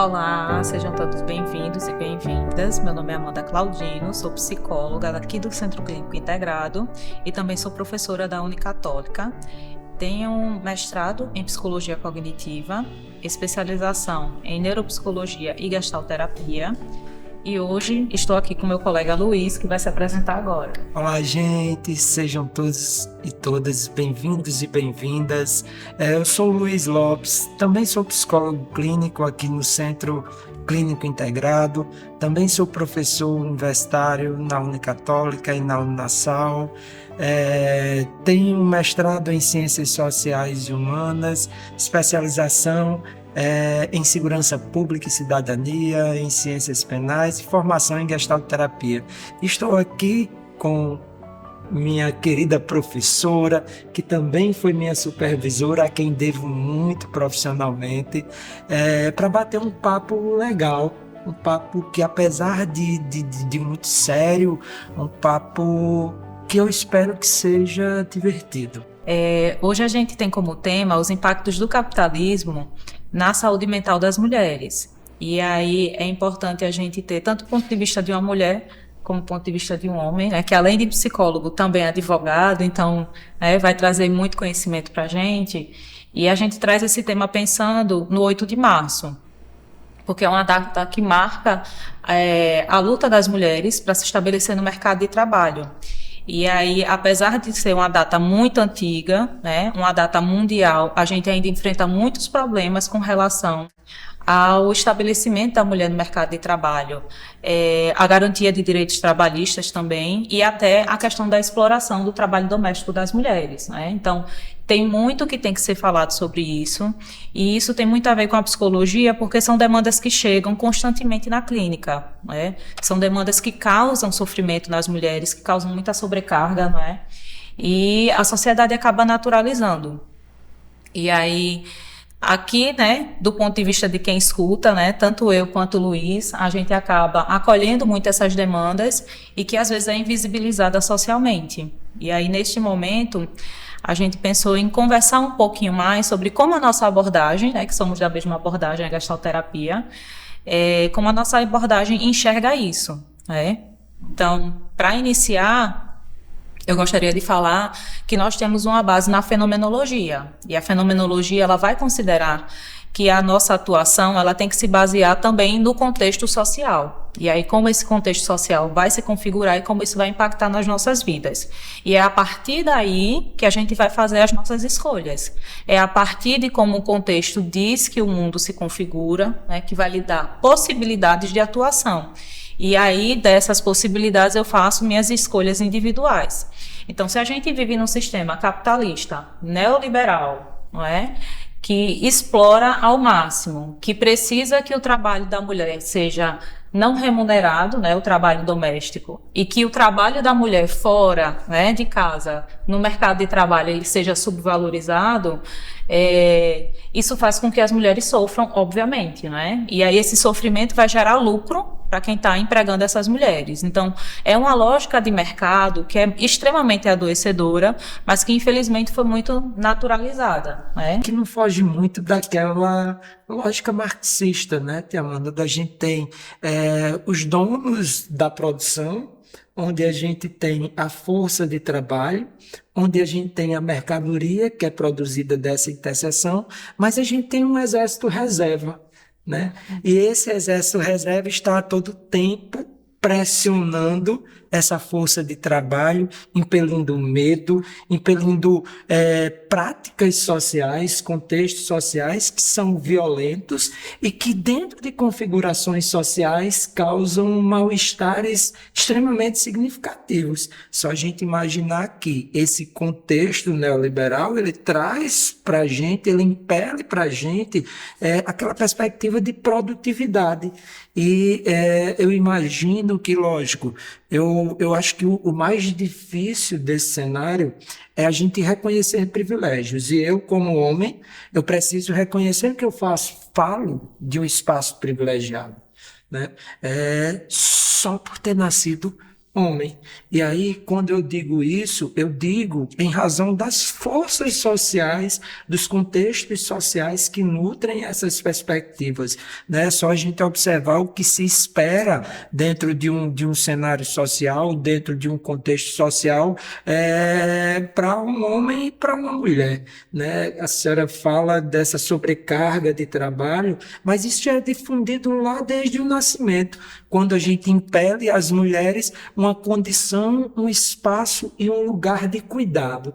Olá, sejam todos bem-vindos e bem-vindas. Meu nome é Amanda Claudino, sou psicóloga aqui do Centro Clínico Integrado e também sou professora da Unicatólica. Tenho um mestrado em Psicologia Cognitiva, especialização em Neuropsicologia e Gestalterapia. E hoje estou aqui com meu colega Luiz, que vai se apresentar agora. Olá, gente, sejam todos e todas bem-vindos e bem-vindas. Eu sou o Luiz Lopes, também sou psicólogo clínico aqui no Centro Clínico Integrado, também sou professor universitário na Unicatólica e na Uninassal. Tenho um mestrado em Ciências Sociais e Humanas, especialização em Segurança Pública e Cidadania, em Ciências Penais e formação em Gestalterapia. Estou aqui com minha querida professora, que também foi minha supervisora, a quem devo muito profissionalmente, para bater um papo legal, um papo que, apesar de muito sério, um papo que eu espero que seja divertido. Hoje a gente tem como tema os impactos do capitalismo na saúde mental das mulheres. E aí é importante a gente ter tanto o ponto de vista de uma mulher como o ponto de vista de um homem, né, que além de psicólogo também é advogado, então vai trazer muito conhecimento para a gente. E a gente traz esse tema pensando no 8 de março, porque é uma data que marca a luta das mulheres para se estabelecer no mercado de trabalho. E aí, apesar de ser uma data muito antiga, né, uma data mundial, a gente ainda enfrenta muitos problemas com relação ao estabelecimento da mulher no mercado de trabalho, a garantia de direitos trabalhistas também e até a questão da exploração do trabalho doméstico das mulheres, né? Então, tem muito que tem que ser falado sobre isso, e isso tem muito a ver com a psicologia, porque são demandas que chegam constantemente na clínica, né? São demandas que causam sofrimento nas mulheres, que causam muita sobrecarga, né? E a sociedade acaba naturalizando. E aí, aqui, né, do ponto de vista de quem escuta, né, tanto eu quanto o Luiz, a gente acaba acolhendo muito essas demandas e que às vezes é invisibilizada socialmente. E aí, neste momento, a gente pensou em conversar um pouquinho mais sobre como a nossa abordagem, né, que somos da mesma abordagem, a gestalterapia, como a nossa abordagem enxerga isso, né? Então, para iniciar, eu gostaria de falar que nós temos uma base na fenomenologia, e a fenomenologia ela vai considerar que a nossa atuação ela tem que se basear também no contexto social. E aí como esse contexto social vai se configurar e como isso vai impactar nas nossas vidas. E é a partir daí que a gente vai fazer as nossas escolhas. É a partir de como o contexto diz que o mundo se configura, né, que vai lhe dar possibilidades de atuação. E aí, dessas possibilidades, eu faço minhas escolhas individuais. Então, se a gente vive num sistema capitalista, neoliberal, não é? Que explora ao máximo, que precisa que o trabalho da mulher seja não remunerado, né, o trabalho doméstico, e que o trabalho da mulher fora, né, de casa, no mercado de trabalho, ele seja subvalorizado, isso faz com que as mulheres sofram, obviamente, né? E aí esse sofrimento vai gerar lucro para quem está empregando essas mulheres. Então, é uma lógica de mercado que é extremamente adoecedora, mas que infelizmente foi muito naturalizada, né? Que não foge muito daquela lógica marxista, né, Tia Amanda? Da gente tem os donos da produção, onde a gente tem a força de trabalho, onde a gente tem a mercadoria que é produzida dessa interseção, mas a gente tem um exército reserva, né? E esse exército reserva está a todo tempo pressionando essa força de trabalho, impelindo medo, impelindo práticas sociais, contextos sociais que são violentos e que dentro de configurações sociais causam mal-estares extremamente significativos. Só a gente imaginar que esse contexto neoliberal, ele traz para a gente, ele impele para a gente aquela perspectiva de produtividade. E eu imagino que, lógico, eu acho que o mais difícil desse cenário é a gente reconhecer privilégios. E eu, como homem, eu preciso reconhecer que eu falo de um espaço privilegiado, né? Só por ter nascido homem. E aí, quando eu digo isso, eu digo em razão das forças sociais, dos contextos sociais que nutrem essas perspectivas, né? Só a gente observar o que se espera dentro de um cenário social, dentro de um contexto social, para um homem e para uma mulher, né? A senhora fala dessa sobrecarga de trabalho, mas isso já é difundido lá desde o nascimento, quando a gente impele as mulheres uma condição, um espaço e um lugar de cuidado.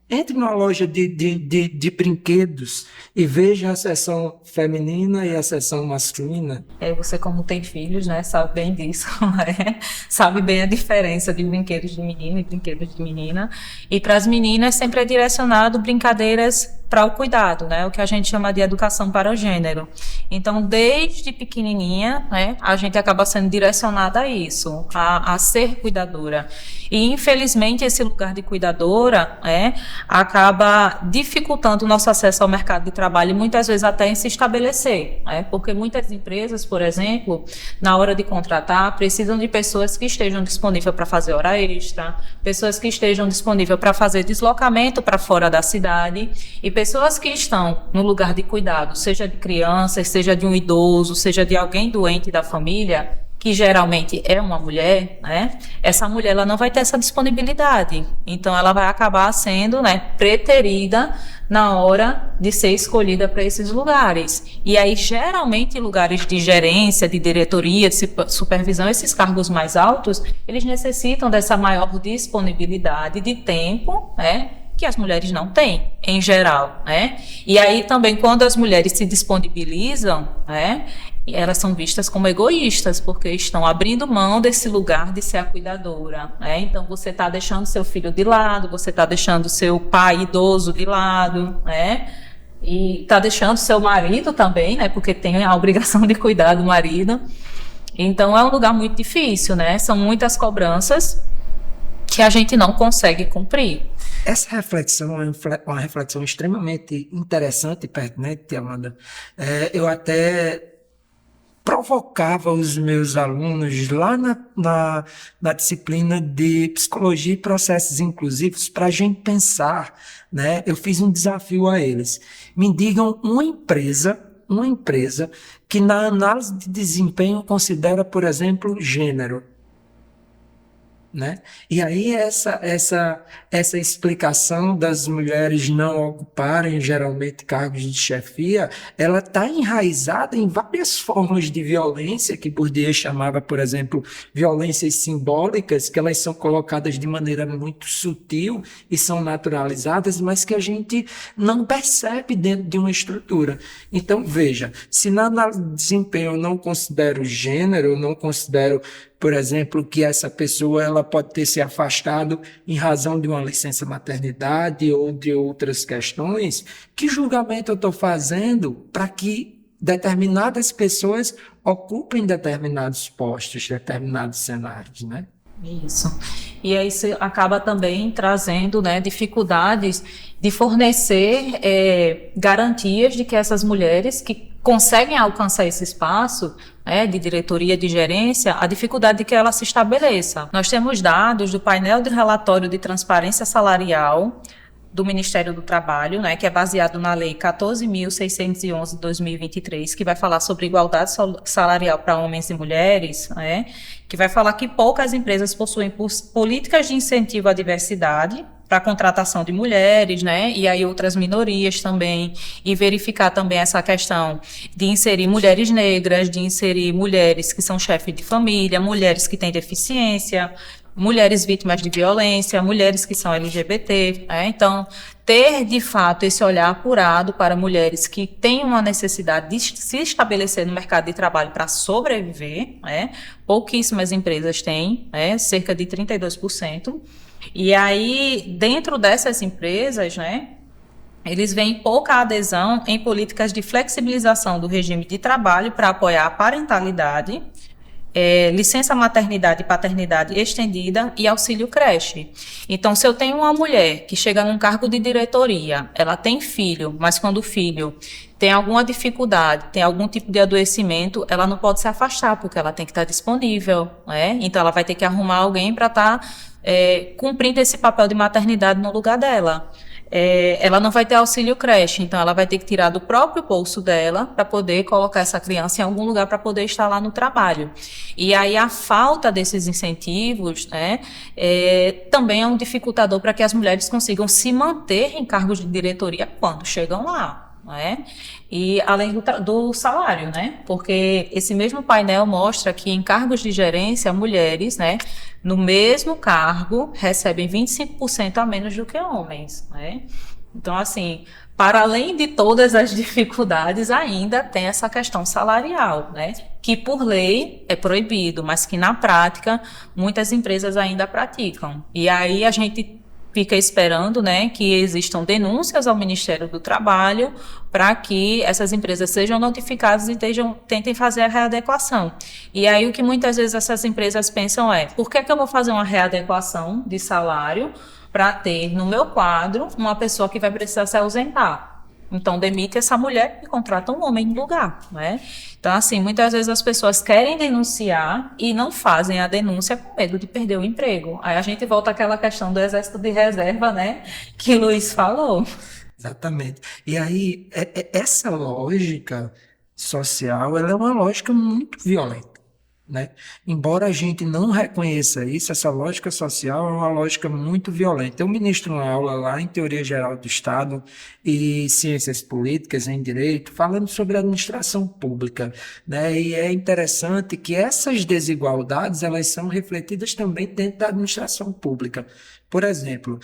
Entre numa loja de brinquedos e veja a seção feminina e a seção masculina. Você, como tem filhos, né, sabe bem disso, né? Sabe bem a diferença de brinquedos de menino e brinquedos de menina. E para as meninas sempre é direcionado brincadeiras para o cuidado, né? O que a gente chama de educação para o gênero. Então, desde pequenininha, né, a gente acaba sendo direcionada a isso, a ser cuidadora. E, infelizmente, esse lugar de cuidadora, acaba dificultando o nosso acesso ao mercado de trabalho e muitas vezes até em se estabelecer, porque muitas empresas, por exemplo, na hora de contratar, precisam de pessoas que estejam disponíveis para fazer hora extra, pessoas que estejam disponíveis para fazer deslocamento para fora da cidade e pessoas que estão no lugar de cuidado, seja de crianças, seja de um idoso, seja de alguém doente da família, que geralmente é uma mulher, né? Essa mulher ela não vai ter essa disponibilidade. Então, ela vai acabar sendo, preterida na hora de ser escolhida para esses lugares. E aí, geralmente, lugares de gerência, de diretoria, de supervisão, esses cargos mais altos, eles necessitam dessa maior disponibilidade de tempo, que as mulheres não têm, em geral, E aí, também, quando as mulheres se disponibilizam, elas são vistas como egoístas, porque estão abrindo mão desse lugar de ser a cuidadora, Então, você está deixando seu filho de lado, você está deixando seu pai idoso de lado, E está deixando seu marido também, Porque tem a obrigação de cuidar do marido. Então, é um lugar muito difícil, São muitas cobranças que a gente não consegue cumprir. Essa reflexão é uma reflexão extremamente interessante e pertinente, Amanda. Eu até provocava os meus alunos lá na disciplina de Psicologia e Processos Inclusivos para a gente pensar, Eu fiz um desafio a eles. Me digam uma empresa que na análise de desempenho considera, por exemplo, gênero. E aí essa explicação das mulheres não ocuparem geralmente cargos de chefia, ela está enraizada em várias formas de violência que Bourdieu chamava, por exemplo, violências simbólicas, que elas são colocadas de maneira muito sutil e são naturalizadas, mas que a gente não percebe dentro de uma estrutura. Então, veja, se na análise de desempenho eu não considero gênero, eu não considero, por exemplo, que essa pessoa ela pode ter se afastado em razão de uma licença maternidade ou de outras questões, que julgamento eu estou fazendo para que determinadas pessoas ocupem determinados postos, determinados cenários, Isso. E aí isso acaba também trazendo, dificuldades de fornecer garantias de que essas mulheres que conseguem alcançar esse espaço de diretoria, de gerência, a dificuldade de que ela se estabeleça. Nós temos dados do painel de relatório de transparência salarial do Ministério do Trabalho, que é baseado na Lei 14.611 de 2023, que vai falar sobre igualdade salarial para homens e mulheres, que vai falar que poucas empresas possuem políticas de incentivo à diversidade para a contratação de mulheres, e aí outras minorias também, e verificar também essa questão de inserir mulheres negras, de inserir mulheres que são chefes de família, mulheres que têm deficiência, mulheres vítimas de violência, mulheres que são LGBT, Então, ter, de fato, esse olhar apurado para mulheres que têm uma necessidade de se estabelecer no mercado de trabalho para sobreviver, Pouquíssimas empresas têm, cerca de 32%. E aí, dentro dessas empresas, eles veem pouca adesão em políticas de flexibilização do regime de trabalho para apoiar a parentalidade, licença maternidade e paternidade estendida e auxílio creche. Então, se eu tenho uma mulher que chega num cargo de diretoria, ela tem filho, mas quando o filho tem alguma dificuldade, tem algum tipo de adoecimento, ela não pode se afastar, porque ela tem que estar disponível, né? Então, ela vai ter que arrumar alguém para estar cumprindo esse papel de maternidade no lugar dela. Ela não vai ter auxílio creche, então ela vai ter que tirar do próprio bolso dela para poder colocar essa criança em algum lugar para poder estar lá no trabalho. E aí a falta desses incentivos, né, também é um dificultador para que as mulheres consigam se manter em cargos de diretoria quando chegam lá. Né? E além do salário, né? Porque esse mesmo painel mostra que em cargos de gerência, mulheres, né, no mesmo cargo, recebem 25% a menos do que homens, né? Então, assim, para além de todas as dificuldades, ainda tem essa questão salarial, né? Que por lei é proibido, mas que na prática muitas empresas ainda praticam. E aí a gente fica esperando, né, que existam denúncias ao Ministério do Trabalho para que essas empresas sejam notificadas e tentem fazer a readequação. E aí o que muitas vezes essas empresas pensam por que eu vou fazer uma readequação de salário para ter no meu quadro uma pessoa que vai precisar se ausentar? Então, demite essa mulher e contrata um homem no lugar, né? Então, assim, muitas vezes as pessoas querem denunciar e não fazem a denúncia com medo de perder o emprego. Aí a gente volta àquela questão do exército de reserva, né? Que o Luiz falou. Exatamente. E aí, essa lógica social, ela é uma lógica muito violenta, né? Embora a gente não reconheça isso, essa lógica social é uma lógica muito violenta. Eu ministro uma aula lá em Teoria Geral do Estado e Ciências Políticas em Direito, falando sobre administração pública, né? E é interessante que essas desigualdades, elas são refletidas também dentro da administração pública. Por exemplo,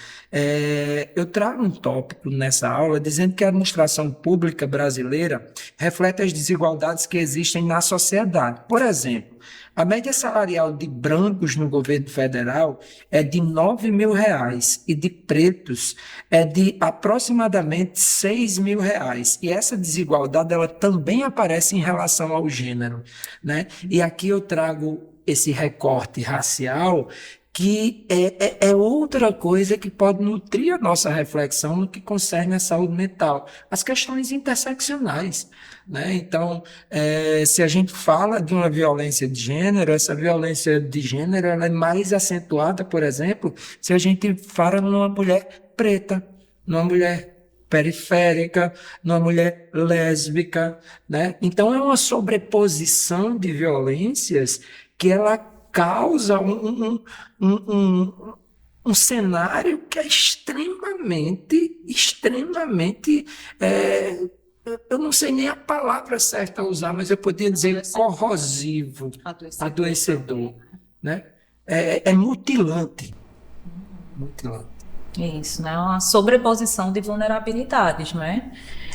eu trago um tópico nessa aula dizendo que a administração pública brasileira reflete as desigualdades que existem na sociedade. Por exemplo, a média salarial de brancos no governo federal é de R$ 9.000 e de pretos é de aproximadamente R$ 6.000. E essa desigualdade ela também aparece em relação ao gênero, né? E aqui eu trago esse recorte racial que é outra coisa que pode nutrir a nossa reflexão no que concerne a saúde mental, as questões interseccionais, né? Então, se a gente fala de uma violência de gênero, essa violência de gênero ela é mais acentuada, por exemplo, se a gente fala numa mulher preta, numa mulher periférica, numa mulher lésbica, né? Então, é uma sobreposição de violências que ela causa um cenário que é extremamente, eu não sei nem a palavra certa a usar, mas eu poderia dizer corrosivo, adoecedor, né? É mutilante. Isso, né? Uma sobreposição de vulnerabilidades, não é?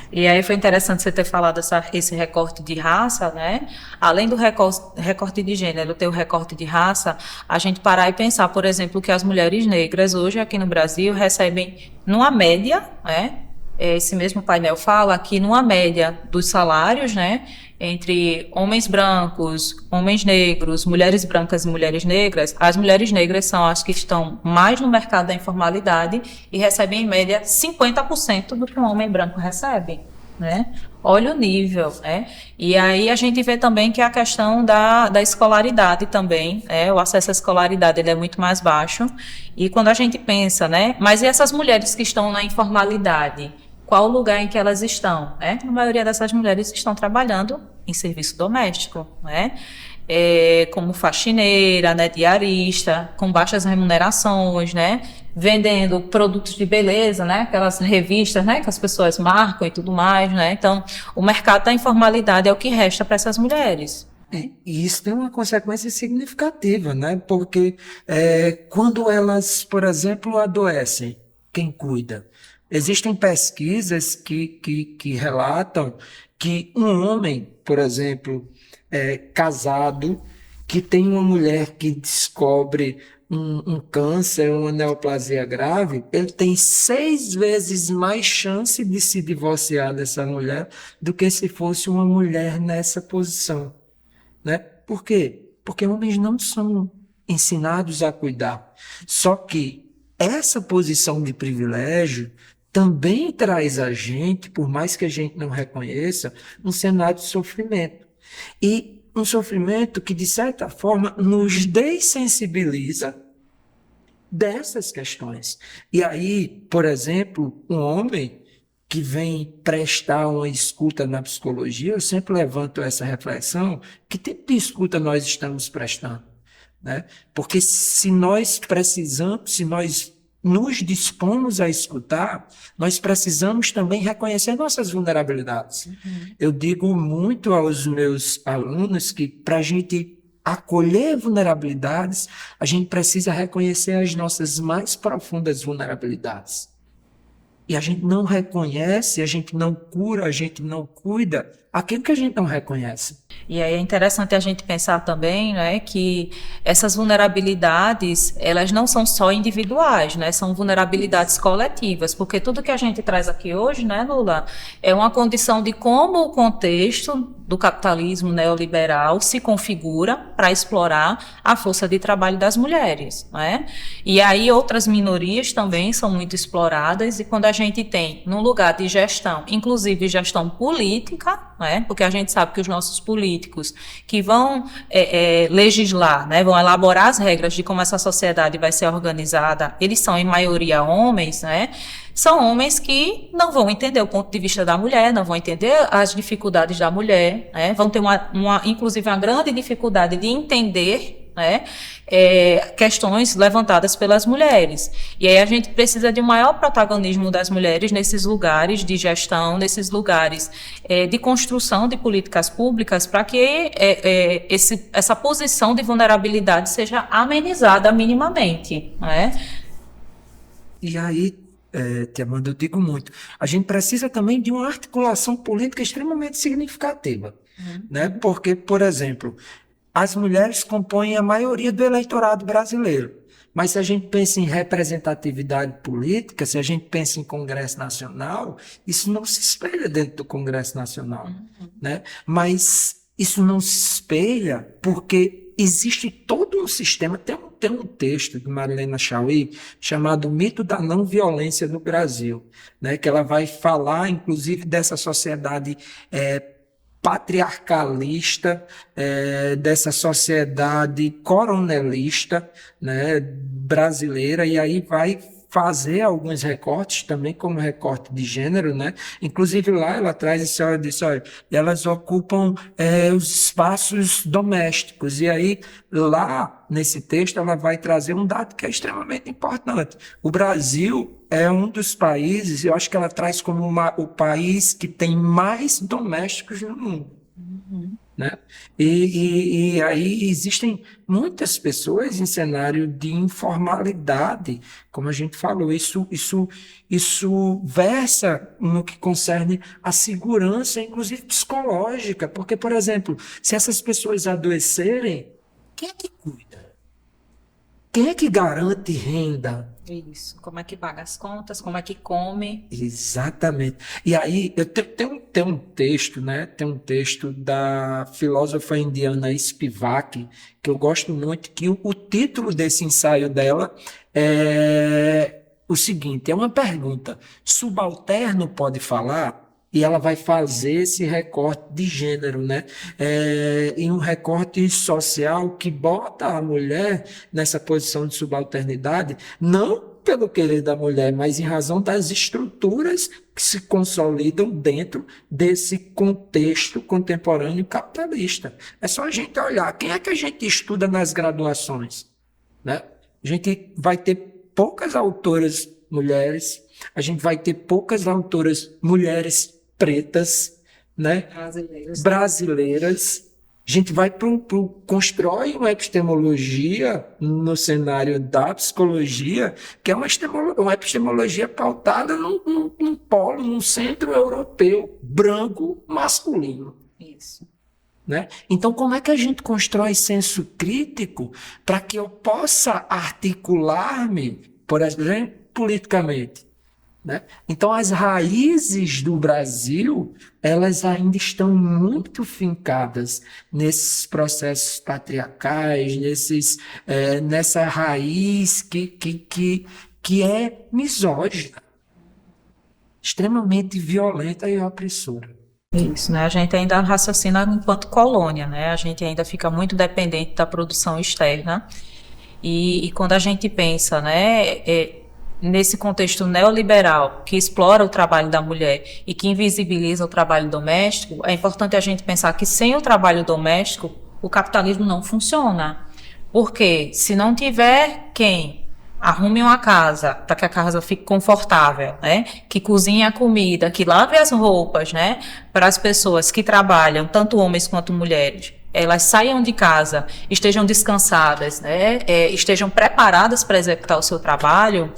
E aí foi interessante você ter falado esse recorte de raça, né? Além do recorte de gênero, ter o recorte de raça, a gente parar e pensar, por exemplo, que as mulheres negras hoje aqui no Brasil recebem, numa média, né? Esse mesmo painel fala que numa média dos salários, né? Entre homens brancos, homens negros, mulheres brancas e mulheres negras, as mulheres negras são as que estão mais no mercado da informalidade e recebem, em média, 50% do que um homem branco recebe, né? Olha o nível, né? E aí a gente vê também que a questão da escolaridade também, o acesso à escolaridade ele é muito mais baixo. E quando a gente pensa, né? Mas e essas mulheres que estão na informalidade? Qual o lugar em que elas estão? Né? A maioria dessas mulheres estão trabalhando em serviço doméstico, né? Como faxineira, né? Diarista, com baixas remunerações, né? Vendendo produtos de beleza, né? Aquelas revistas, né? Que as pessoas marcam e tudo mais, né? Então, o mercado da informalidade é o que resta para essas mulheres. E isso tem uma consequência significativa, né? Porque quando elas, por exemplo, adoecem, quem cuida? Existem pesquisas que relatam que um homem, por exemplo, casado, que tem uma mulher que descobre um câncer, uma neoplasia grave, ele tem 6 vezes mais chance de se divorciar dessa mulher do que se fosse uma mulher nessa posição, né? Por quê? Porque homens não são ensinados a cuidar. Só que essa posição de privilégio também traz a gente, por mais que a gente não reconheça, um cenário de sofrimento. E um sofrimento que, de certa forma, nos dessensibiliza dessas questões. E aí, por exemplo, um homem que vem prestar uma escuta na psicologia, eu sempre levanto essa reflexão, que tipo de escuta nós estamos prestando? Né? Porque se nós precisamos, se nós nos dispomos a escutar, nós precisamos também reconhecer nossas vulnerabilidades. Eu digo muito aos meus alunos que para a gente acolher vulnerabilidades, a gente precisa reconhecer as nossas mais profundas vulnerabilidades. E a gente não reconhece, a gente não cura, a gente não cuida aquilo que a gente não reconhece. E aí é interessante a gente pensar também, né, que essas vulnerabilidades, elas não são só individuais, né, são vulnerabilidades coletivas, porque tudo que a gente traz aqui hoje, né, Lula, é uma condição de como o contexto do capitalismo neoliberal se configura para explorar a força de trabalho das mulheres, né? E aí outras minorias também são muito exploradas, e quando a gente tem, num lugar de gestão, inclusive gestão política, né? Porque a gente sabe que os nossos políticos que vão legislar, né? Vão elaborar as regras de como essa sociedade vai ser organizada, eles são em maioria homens, né? São homens que não vão entender o ponto de vista da mulher, não vão entender as dificuldades da mulher, né? Vão ter inclusive uma grande dificuldade de entender, né, questões levantadas pelas mulheres. E aí a gente precisa de um maior protagonismo das mulheres nesses lugares de gestão, nesses lugares de construção de políticas públicas, para que essa posição de vulnerabilidade seja amenizada minimamente, né? E aí, Tia Amanda, eu digo muito, a gente precisa também de uma articulação política extremamente significativa, né? Porque, por exemplo, as mulheres compõem a maioria do eleitorado brasileiro, mas se a gente pensa em representatividade política, se a gente pensa em Congresso Nacional, isso não se espelha dentro do Congresso Nacional, né? Mas isso não se espelha porque existe todo um sistema. Tem um texto de Marilena Chaui chamado Mito da Não Violência no Brasil, né? Que ela vai falar, inclusive, dessa sociedade patriarcalista, dessa sociedade coronelista, né, brasileira, e aí vai fazer alguns recortes também, como recorte de gênero, né? Inclusive lá ela traz isso, ela diz, olha, elas ocupam os espaços domésticos, e aí lá nesse texto ela vai trazer um dado que é extremamente importante. O Brasil é um dos países, eu acho que ela traz como o país que tem mais domésticos no mundo. Né? E aí existem muitas pessoas em cenário de informalidade, como a gente falou, isso versa no que concerne a segurança, inclusive psicológica, porque, por exemplo, se essas pessoas adoecerem, quem é que cuida? Quem é que garante renda? Isso. Como é que paga as contas? Como é que come? Exatamente. E aí, eu tenho um texto, né? Tem um texto da filósofa indiana Spivak, que eu gosto muito, que o título desse ensaio dela é o seguinte, é uma pergunta: subalterno pode falar? E ela vai fazer esse recorte de gênero, né? Em um recorte social que bota a mulher nessa posição de subalternidade, não pelo querer da mulher, mas em razão das estruturas que se consolidam dentro desse contexto contemporâneo capitalista. É só a gente olhar quem é que a gente estuda nas graduações, né? A gente vai ter poucas autoras mulheres, a gente vai ter poucas autoras mulheres pretas, né? Brasileiras. A gente vai constrói uma epistemologia no cenário da psicologia, que é uma epistemologia pautada num polo, num centro europeu, branco, masculino. Isso. Né? Então, como é que a gente constrói senso crítico para que eu possa articular-me, por exemplo, politicamente? Né? Então, as raízes do Brasil, elas ainda estão muito fincadas nesses processos patriarcais, nessa raiz que é misógina. extremamente violenta e opressora. Isso, né? A gente ainda raciocina enquanto colônia, né? A gente ainda fica muito dependente da produção externa. E quando a gente pensa, né, nesse contexto neoliberal que explora o trabalho da mulher e que invisibiliza o trabalho doméstico, é importante a gente pensar que sem o trabalho doméstico, o capitalismo não funciona. Porque se não tiver quem arrume uma casa para que a casa fique confortável, né? Que cozinhe a comida, que lave as roupas, né? Para as pessoas que trabalham, tanto homens quanto mulheres, elas saiam de casa, estejam descansadas, né? Estejam preparadas para executar o seu trabalho,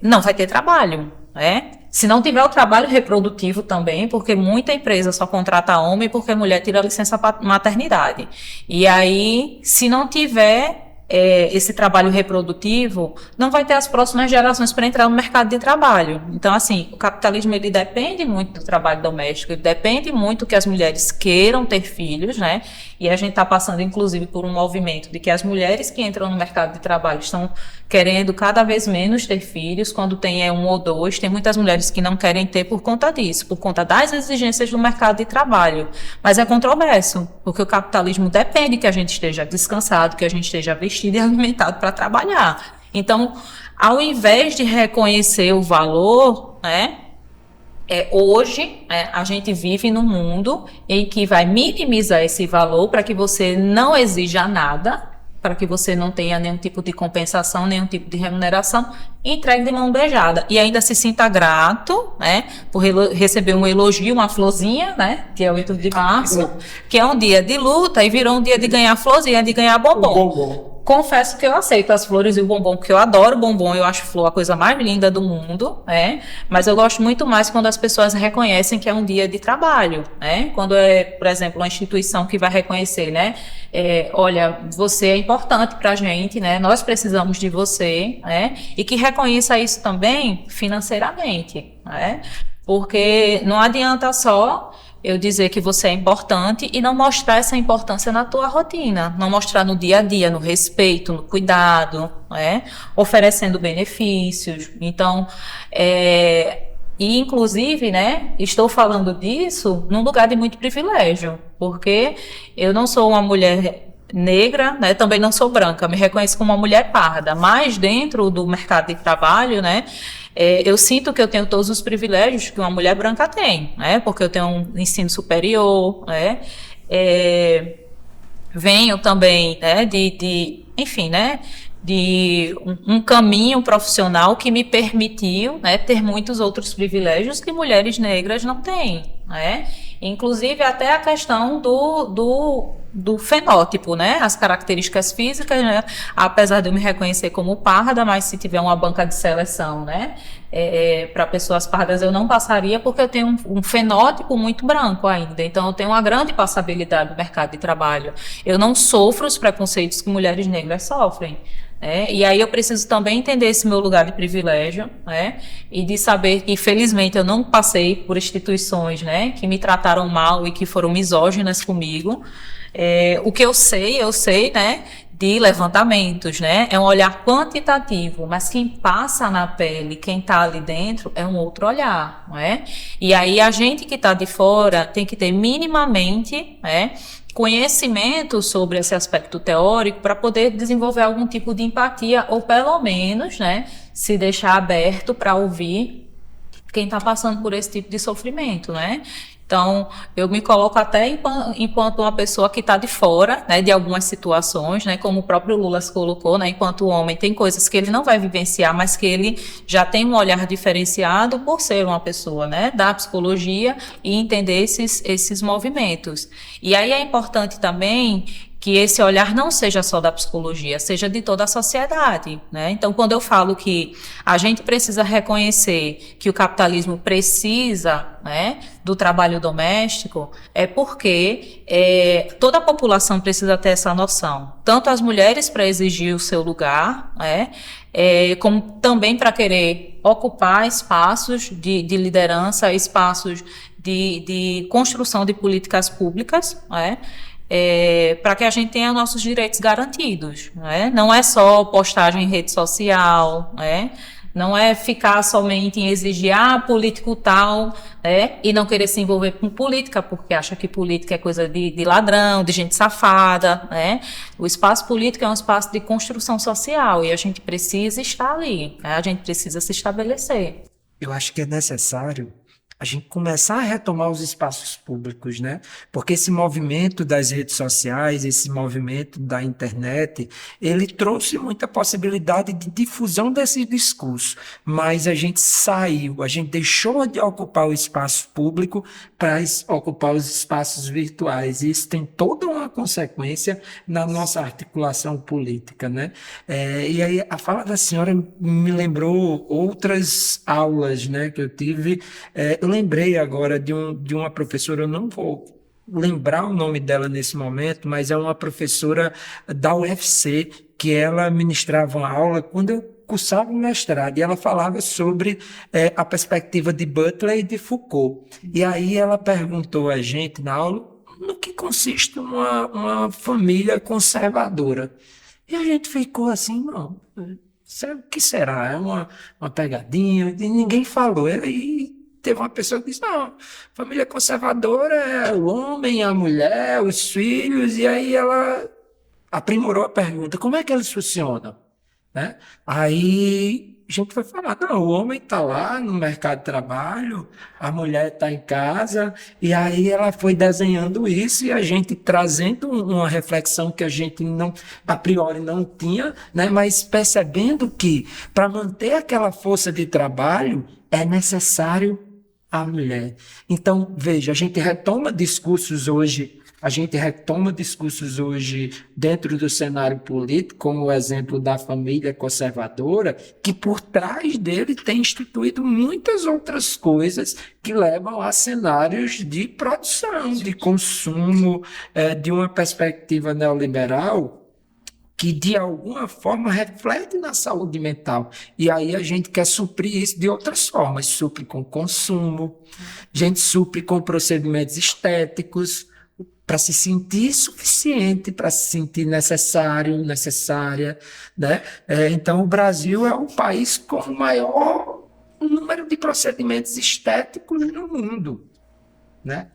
não vai ter trabalho, né? Se não tiver o trabalho reprodutivo também, porque muita empresa só contrata homem porque a mulher tira licença maternidade. E aí, se não tiver esse trabalho reprodutivo, não vai ter as próximas gerações para entrar no mercado de trabalho. Então, assim, o capitalismo ele depende muito do trabalho doméstico, ele depende muito que as mulheres queiram ter filhos, né? E a gente está passando, inclusive, por um movimento de que as mulheres que entram no mercado de trabalho estão querendo cada vez menos ter filhos, quando tem um ou dois. Tem muitas mulheres que não querem ter por conta disso, por conta das exigências do mercado de trabalho. Mas é controverso, porque o capitalismo depende que a gente esteja descansado, que a gente esteja vestido e alimentado para trabalhar. Então, ao invés de reconhecer o valor, né, hoje a gente vive num mundo em que vai minimizar esse valor para que você não exija nada, para que você não tenha nenhum tipo de compensação, nenhum tipo de remuneração, e entregue de mão beijada. E ainda se sinta grato, né, por receber um elogio, uma florzinha, né, que é o 8 de março, que é um dia de luta e virou um dia de ganhar florzinha, de ganhar bombom. Confesso que eu aceito as flores e o bombom, porque eu adoro bombom, eu acho flor a coisa mais linda do mundo, né? Mas eu gosto muito mais quando as pessoas reconhecem que é um dia de trabalho, né? Quando é, por exemplo, uma instituição que vai reconhecer, né? Olha, você é importante pra gente, né? Nós precisamos de você, né? E que reconheça isso também financeiramente, né? Porque não adianta só eu dizer que você é importante e não mostrar essa importância na tua rotina, não mostrar no dia a dia, no respeito, no cuidado, né? Oferecendo benefícios. Então, e inclusive, né, estou falando disso num lugar de muito privilégio, porque eu não sou uma mulher negra, né, também não sou branca, me reconheço como uma mulher parda, mas dentro do mercado de trabalho, né, eu sinto que eu tenho todos os privilégios que uma mulher branca tem, né? Porque eu tenho um ensino superior, né? Venho também, né? Enfim, né? De um caminho profissional que me permitiu, né? Ter muitos outros privilégios que mulheres negras não têm, né? Inclusive até a questão do fenótipo, né? As características físicas, né? Apesar de eu me reconhecer como parda, mas se tiver uma banca de seleção, né? Para pessoas pardas eu não passaria porque eu tenho um fenótipo muito branco ainda. Então eu tenho uma grande passabilidade no mercado de trabalho. Eu não sofro os preconceitos que mulheres negras sofrem. E aí eu preciso também entender esse meu lugar de privilégio, né? E de saber que, infelizmente, eu não passei por instituições, né? Que me trataram mal e que foram misóginas comigo. O que eu sei, né? De levantamentos, né? É um olhar quantitativo, mas quem passa na pele, quem está ali dentro, é um outro olhar, não é? E aí a gente que está de fora tem que ter minimamente, né? Conhecimento sobre esse aspecto teórico para poder desenvolver algum tipo de empatia ou pelo menos, né, se deixar aberto para ouvir quem está passando por esse tipo de sofrimento, né? Então, eu me coloco até enquanto uma pessoa que está de fora, né, de algumas situações, né, como o próprio Lula se colocou, né, enquanto homem, tem coisas que ele não vai vivenciar, mas que ele já tem um olhar diferenciado por ser uma pessoa, né, da psicologia e entender esses movimentos. E aí é importante também que esse olhar não seja só da psicologia, seja de toda a sociedade, né? Então, quando eu falo que a gente precisa reconhecer que o capitalismo precisa, né, do trabalho doméstico, é porque toda a população precisa ter essa noção. Tanto as mulheres para exigir o seu lugar, né, como também para querer ocupar espaços de liderança, espaços de construção de políticas públicas, né? Para que a gente tenha nossos direitos garantidos, né? Não é só postagem em rede social, né? Não é ficar somente em exigir, político tal, né? E não querer se envolver com política, porque acha que política é coisa de ladrão, de gente safada, né? O espaço político é um espaço de construção social e a gente precisa estar ali, né? A gente precisa se estabelecer. Eu acho que é necessário a gente começar a retomar os espaços públicos, né? Porque esse movimento das redes sociais, esse movimento da internet, ele trouxe muita possibilidade de difusão desse discurso, mas a gente saiu, a gente deixou de ocupar o espaço público para ocupar os espaços virtuais, e isso tem toda uma consequência na nossa articulação política, né? E aí a fala da senhora me lembrou outras aulas, né, que eu tive. Eu lembrei agora de uma professora, eu não vou lembrar o nome dela nesse momento, mas é uma professora da UFC, que ela ministrava uma aula quando eu cursava o mestrado, e ela falava sobre a perspectiva de Butler e de Foucault. E aí ela perguntou a gente na aula no que consiste uma família conservadora. E a gente ficou assim, não, o que será? É uma pegadinha? E ninguém falou. E teve uma pessoa que disse, não, família conservadora é o homem, a mulher, os filhos, e aí ela aprimorou a pergunta, como é que eles funcionam? Né? Aí a gente foi falar, não, o homem está lá no mercado de trabalho, a mulher está em casa, e aí ela foi desenhando isso e a gente trazendo uma reflexão que a gente não, a priori não tinha, né? Mas percebendo que para manter aquela força de trabalho é necessário a mulher. Então, veja, a gente retoma discursos hoje dentro do cenário político, como o exemplo da família conservadora, que por trás dele tem instituído muitas outras coisas que levam a cenários de produção, de consumo, de uma perspectiva neoliberal que de alguma forma reflete na saúde mental. E aí a gente quer suprir isso de outras formas, supre com consumo, a gente supre com procedimentos estéticos, para se sentir suficiente, para se sentir necessário, necessária, né? Então o Brasil é o país com o maior número de procedimentos estéticos no mundo, né?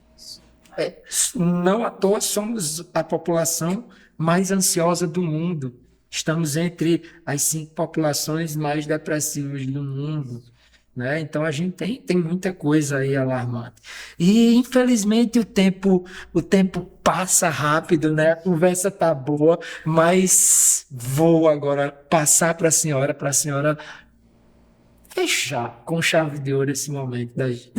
Não à toa somos a população mais ansiosa do mundo. Estamos entre as 5 populações mais depressivas do mundo, né? Então a gente tem muita coisa aí alarmante. E infelizmente o tempo passa rápido, né? A conversa tá boa, mas vou agora passar para a senhora fechar com chave de ouro esse momento da gente.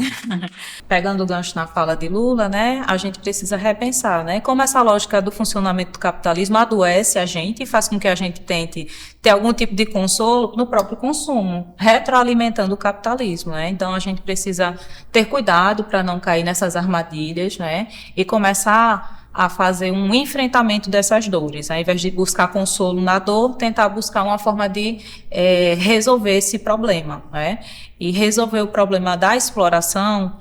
Pegando o gancho na fala de Lula, né, a gente precisa repensar, né, como essa lógica do funcionamento do capitalismo adoece a gente e faz com que a gente tente ter algum tipo de consolo no próprio consumo, retroalimentando o capitalismo, né. Então a gente precisa ter cuidado para não cair nessas armadilhas, né, e começar a fazer um enfrentamento dessas dores. Ao invés de buscar consolo na dor, tentar buscar uma forma de resolver esse problema, né? E resolver o problema da exploração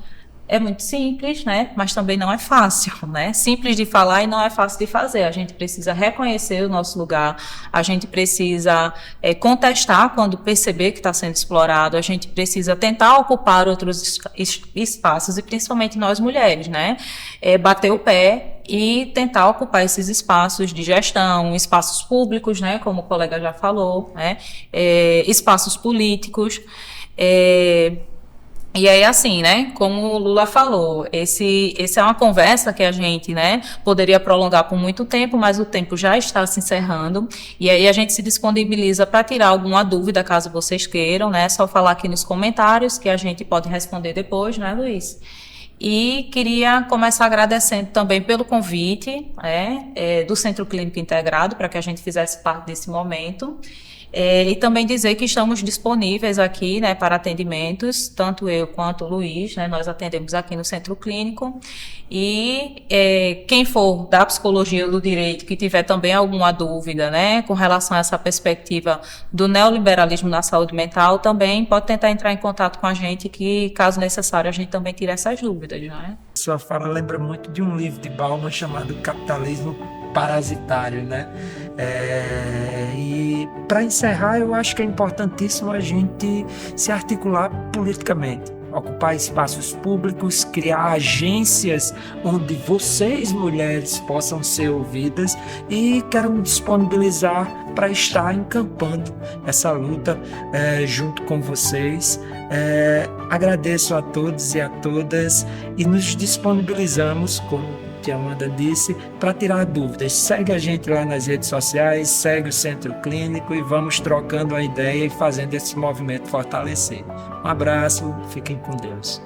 é muito simples, né? Mas também não é fácil, né? Simples de falar e não é fácil de fazer. A gente precisa reconhecer o nosso lugar, a gente precisa contestar quando perceber que está sendo explorado, a gente precisa tentar ocupar outros espaços, e principalmente nós mulheres, né? Bater o pé e tentar ocupar esses espaços de gestão, espaços públicos, né? Como o colega já falou, né? Espaços políticos. E aí, assim, né, como o Lula falou, esse é uma conversa que a gente, né, poderia prolongar por muito tempo, mas o tempo já está se encerrando, e aí a gente se disponibiliza para tirar alguma dúvida, caso vocês queiram, né, só falar aqui nos comentários, que a gente pode responder depois, né, Luiz? E queria começar agradecendo também pelo convite, do Centro Clínico Integrado, para que a gente fizesse parte desse momento. E também dizer que estamos disponíveis aqui, né, para atendimentos, tanto eu quanto o Luiz, né, nós atendemos aqui no Centro Clínico, e quem for da psicologia ou do direito, que tiver também alguma dúvida, né, com relação a essa perspectiva do neoliberalismo na saúde mental, também pode tentar entrar em contato com a gente, que, caso necessário, a gente também tire essas dúvidas, né? Sua fala lembra muito de um livro de Bauman chamado Capitalismo Parasitário, né? E para encerrar, eu acho que é importantíssimo a gente se articular politicamente, ocupar espaços públicos, criar agências onde vocês, mulheres, possam ser ouvidas, e quero me disponibilizar para estar encampando essa luta junto com vocês. Agradeço a todos e a todas e nos disponibilizamos, como a Amanda disse, para tirar dúvidas. Segue a gente lá nas redes sociais, segue o Centro Clínico e vamos trocando a ideia e fazendo esse movimento fortalecer. Um abraço, fiquem com Deus.